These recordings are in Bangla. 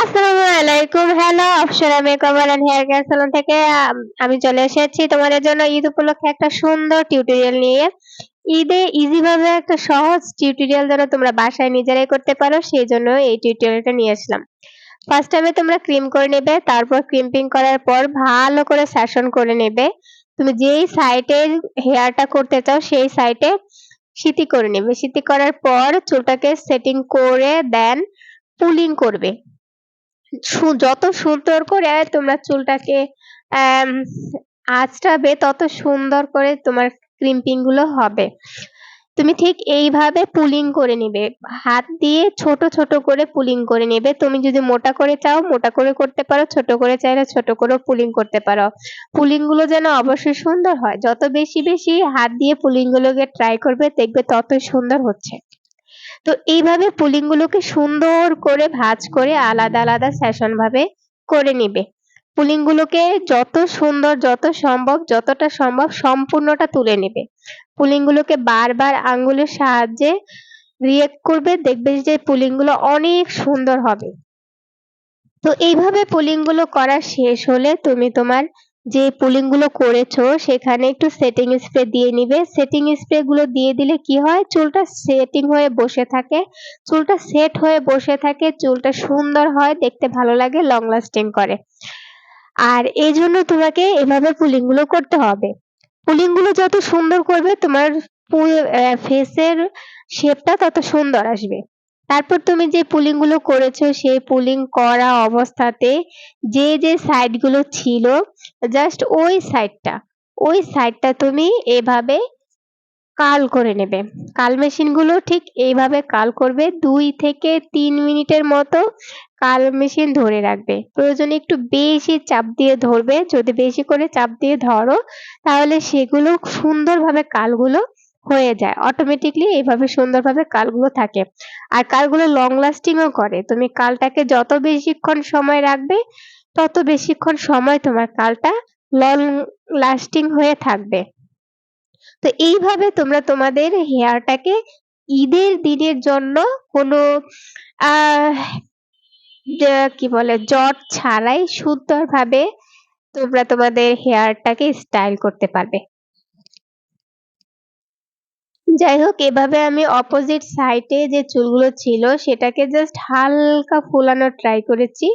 আসসালামু আলাইকুম। Hello, Apsara makeover and hair care salon থেকে আমি চলে এসেছি তোমাদের জন্য ঈদ উপলক্ষে একটা সুন্দর টিউটোরিয়াল নিয়ে। ঈদে ইজি ভাবে একটা সহজ টিউটোরিয়াল যেন তোমরা বাসায় নিজেরাই করতে পারো, সেজন্য এই টিউটোরিয়ালটা নিয়ে আসলাম। ফার্স্ট টাইমে তোমরা ক্রিম করে নেবে, তারপর ক্রিম্পিং করার পর ভালো করে সেশন করে নেবে। তুমি যেই সাইডে হেয়ারটা করতে চাও সেই সাইডে সিতি করে নেবে। সিতি করার পর চুলটাকে সেটিং করে দেন পুলিং করবে। যত সুন্দর করে তোমরা চুলটাকে আম আঁচড়াবে তত সুন্দর করে তোমার ক্রিম্পিং গুলো হবে। তুমি ঠিক এইভাবে পুলিং করে নিবে। হাত দিয়ে ছোট, ছোট করে পুলিং করে নিবে। তুমি যদি মোটা করে চাও মোটা করে করতে পারো, ছোট করে চাইলে ছোট করেও পুলিং করতে পারো। পুলিং গুলো যেন অবশ্যই সুন্দর হয়। যত বেশি হাত দিয়ে পুলিং গুলোকে ট্রাই করবে দেখবে ততই সুন্দর হচ্ছে। তো এইভাবে পুলিং গুলোকে সুন্দর করে ভাঁজ করে আলাদা, আলাদা সেশন ভাবে করে নিবে। পুলিং গুলোকে যত সুন্দর, যত সম্ভব, যতটা সম্ভব সম্পূর্ণটা তুলে নিবে। পুলিং গুলোকে বারবার আঙ্গুলের সাহায্যে রিঅ্যাক্ট করবে, দেখবে যে পুলিং গুলো অনেক সুন্দর হবে। তো এইভাবে পুলিং গুলো করা শেষ হলে তুমি তোমার যে পুলিং গুলো করেছো সেখানে একটু সেটিং স্প্রে দিয়ে নিবে। সেটিং স্প্রে গুলো দিয়ে দিলে কি হয়, চুলটা সেটিং হয়ে বসে থাকে, চুলটা সেট হয়ে বসে থাকে, চুলটা সুন্দর হয়, দেখতে ভালো লাগে, লং লাস্টিং করে। আর এজন্য তোমাকে এভাবে পুলিং গুলো করতে হবে। পুলিং গুলো যত সুন্দর করবে তোমার ফেসের শেপটা তত সুন্দর আসবে। তারপর তুমি যে পুলিং গুলো করেছো সেই পুলিং করা অবস্থাতে যে সাইড গুলো ছিল জাস্ট ওই সাইডটা তুমি এভাবে কার্ল করে নেবে। কার্ল মেশিন গুলো ঠিক এইভাবে কার্ল করবে ২ থেকে ৩ মিনিটের মতো কার্ল মেশিন ধরে রাখবে। প্রয়োজনে একটু বেশি চাপ দিয়ে ধরবে। যদি বেশি করে চাপ দিয়ে ধরো তাহলে সেগুলো সুন্দরভাবে কার্লগুলো হয়ে যায়। অটোমেটিক্যালি এইভাবে সুন্দরভাবে কার্লগুলো থাকে। আর কার্লগুলো লং লাস্টিং ও করে। তুমি কার্লটাকে যত বেশিক্ষণ সময় রাখবে তত বেশিক্ষণ সময় তোমার কার্লটা লং লাস্টিং হয়ে থাকবে। তো এইভাবে তোমরা তোমাদের হেয়ারটাকে ঈদের দিনের জন্য কোনো আহ কি বলে জট ছাড়াই সুন্দরভাবে তোমরা তোমাদের হেয়ারটাকে স্টাইল করতে পারবে। যাই হোক, এভাবে আমি অপোজিট সাইডে যে চুলগুলো ছিল সেটাকে জাস্ট হালকা ফুলানোর ট্রাই করেছি।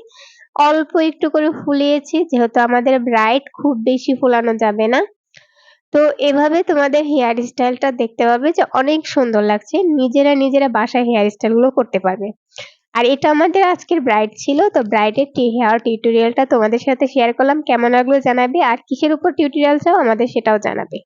অল্প একটু করে ফুলিয়েছি, যেহেতু আমাদের ব্রাইড খুব বেশি ফুলানো যাবে না। তো এভাবে তোমাদের হেয়ার স্টাইলটা দেখতে পাবে যে অনেক সুন্দর লাগছে। নিজেরা বাসায় হেয়ার স্টাইল গুলো করতে পারবে। আর এটা আমাদের আজকের ব্রাইড ছিল। তো ব্রাইডের হেয়ার টিউটোরিয়ালটা তোমাদের সাথে শেয়ার করলাম। কেমন লাগলো জানাবে। আর কিসের উপর টিউটোরিয়াল চাও আমাদের সেটাও জানাবে।